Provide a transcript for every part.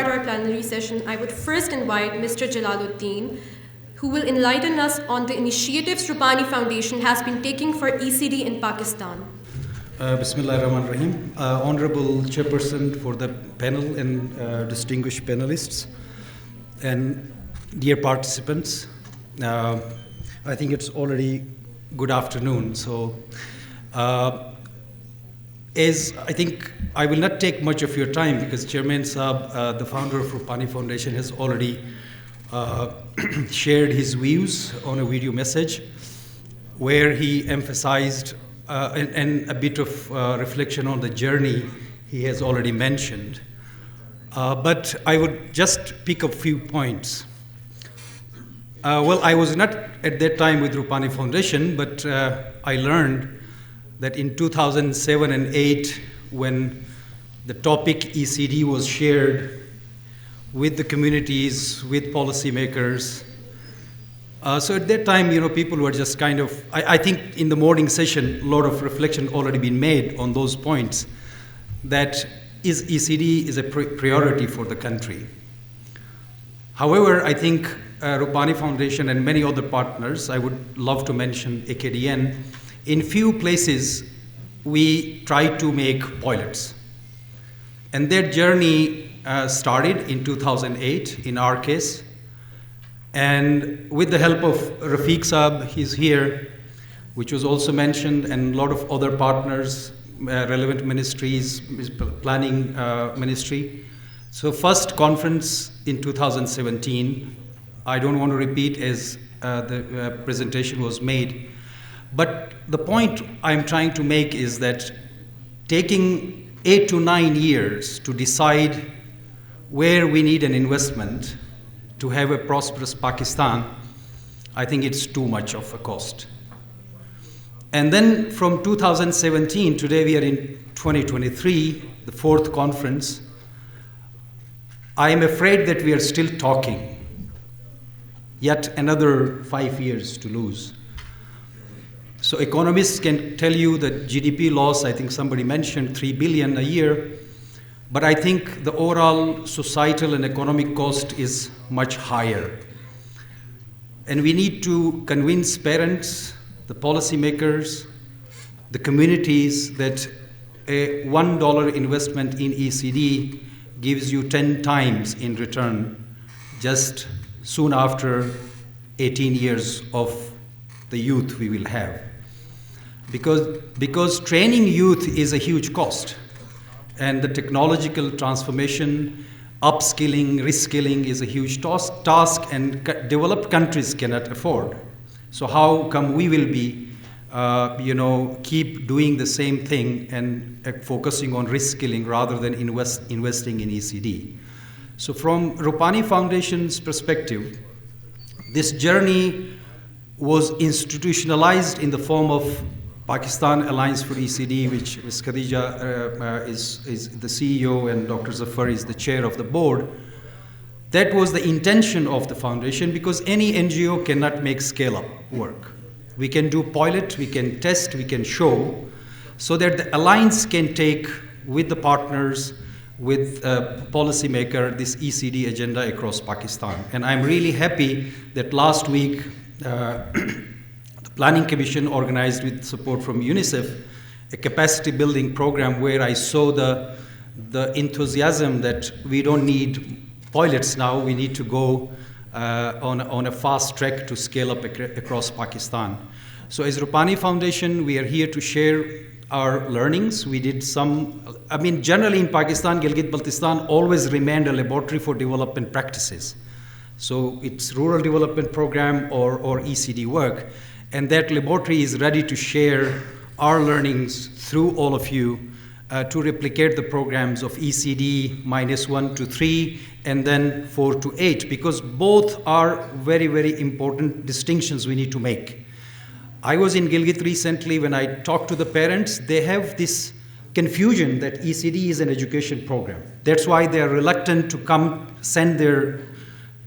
start our plenary session, I would first invite Mr. Jalal-ud-Din, who will enlighten us on the initiatives Rupani Foundation has been taking for ECD in Pakistan. Bismillahirrahmanirrahim. Honorable Chairperson for the panel and distinguished panelists and dear participants, I think it's already good afternoon. So, as I think I will not take much of your time because Chairman Saab, the founder of Rupani Foundation, has already shared his views on a video message where he emphasized and a bit of reflection on the journey he has already mentioned. But I would just pick up a few points. Well, I was not at that time with Rupani Foundation, but I learned that in 2007 and 8, when the topic ECD was shared with the communities, with policymakers, so at that time, people were just kind of, I think in the morning session, a lot of reflection already been made on those points, that ECD is a priority for the country. However, I think Rupani Foundation and many other partners, I would love to mention AKDN, in few places, we try to make pilots. And that journey started in 2008, in our case. And with the help of Rafiq Saab, he's here, which was also mentioned, and a lot of other partners, relevant ministries, planning ministry. So first conference in 2017, I don't want to repeat as the presentation was made, but the point I'm trying to make is that taking 8 to 9 years to decide where we need an investment to have a prosperous Pakistan, I think it's too much of a cost. And then from 2017, today we are in 2023, the fourth conference, I am afraid that we are still talking. Yet another 5 years to lose. So economists can tell you that GDP loss, I think somebody mentioned 3 billion a year, but I think the overall societal and economic cost is much higher. And we need to convince parents, the policymakers, the communities that a $1 investment in ECD gives you 10 times in return just soon after 18 years of the youth we will have. Because training youth is a huge cost, and the technological transformation, upskilling, reskilling is a huge task, and developed countries cannot afford. So how come we will be, keep doing the same thing and focusing on reskilling rather than investing in ECD? So from Rupani Foundation's perspective, this journey was institutionalized in the form of Pakistan Alliance for ECD, which Ms. Khadija is the CEO and Dr. Zafar is the chair of the board. That was the intention of the foundation because any NGO cannot make scale-up work. We can do pilot, we can test, we can show, so that the alliance can take with the partners, with policymaker, this ECD agenda across Pakistan. And I'm really happy that last week, the Planning Commission organized with support from UNICEF, a capacity building program where I saw the enthusiasm that we don't need pilots now, we need to go on a fast track to scale up across Pakistan. So as Rupani Foundation, we are here to share our learnings. We did generally in Pakistan, Gilgit-Baltistan always remained a laboratory for development practices. So it's rural development program or ECD work. And that laboratory is ready to share our learnings through all of you to replicate the programs of ECD -1 to 3 and then 4 to 8, because both are very, very important distinctions we need to make. I was in Gilgit recently. When I talked to the parents, they have this confusion that ECD is an education program. That's why they are reluctant to come send their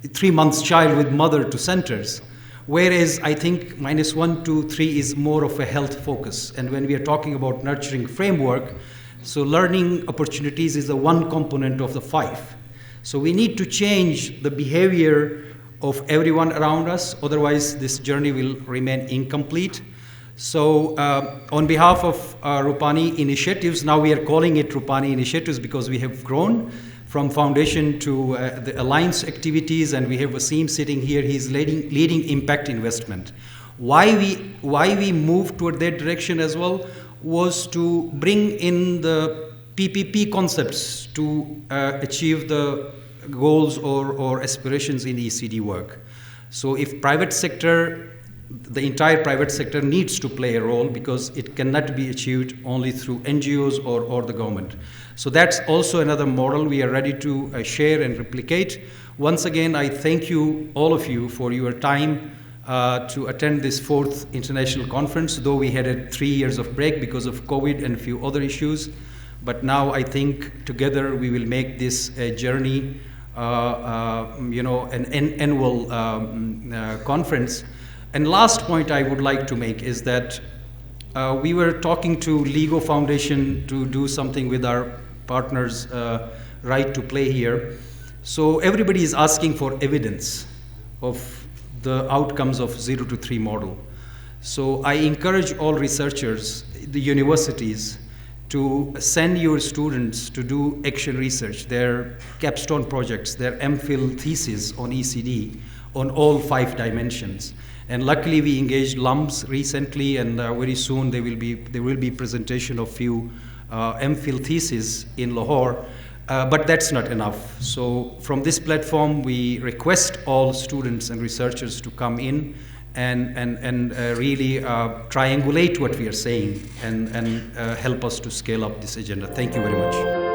3-month child with mother to centers. Whereas I think -1 to 3 is more of a health focus. And when we are talking about nurturing framework, so learning opportunities is the one component of the 5. So we need to change the behavior of everyone around us, otherwise this journey will remain incomplete. So on behalf of Rupani Initiatives, now we are calling it Rupani Initiatives because we have grown from foundation to the alliance activities, and we have Wasim sitting here. He's leading impact investment. Why we moved toward that direction as well was to bring in the PPP concepts to achieve the goals or aspirations in ECD work. So if private sector, the entire private sector needs to play a role because it cannot be achieved only through NGOs or the government. So that's also another model we are ready to share and replicate. Once again, I thank you, all of you, for your time to attend this 4th international conference, though we had 3 years of break because of COVID and a few other issues. But now I think together we will make this a journey, an annual conference. And last point I would like to make is that we were talking to LEGO Foundation to do something with our partners' right to play here. So everybody is asking for evidence of the outcomes of 0 to 3 model. So I encourage all researchers, the universities, to send your students to do action research, their capstone projects, their MPhil thesis on ECD, on all 5 dimensions. And luckily we engaged LUMS recently, and very soon there will be presentation of few MPhil theses in Lahore, but that's not enough. So from this platform we request all students and researchers to come in and really triangulate what we are saying and help us to scale up this agenda. Thank you very much.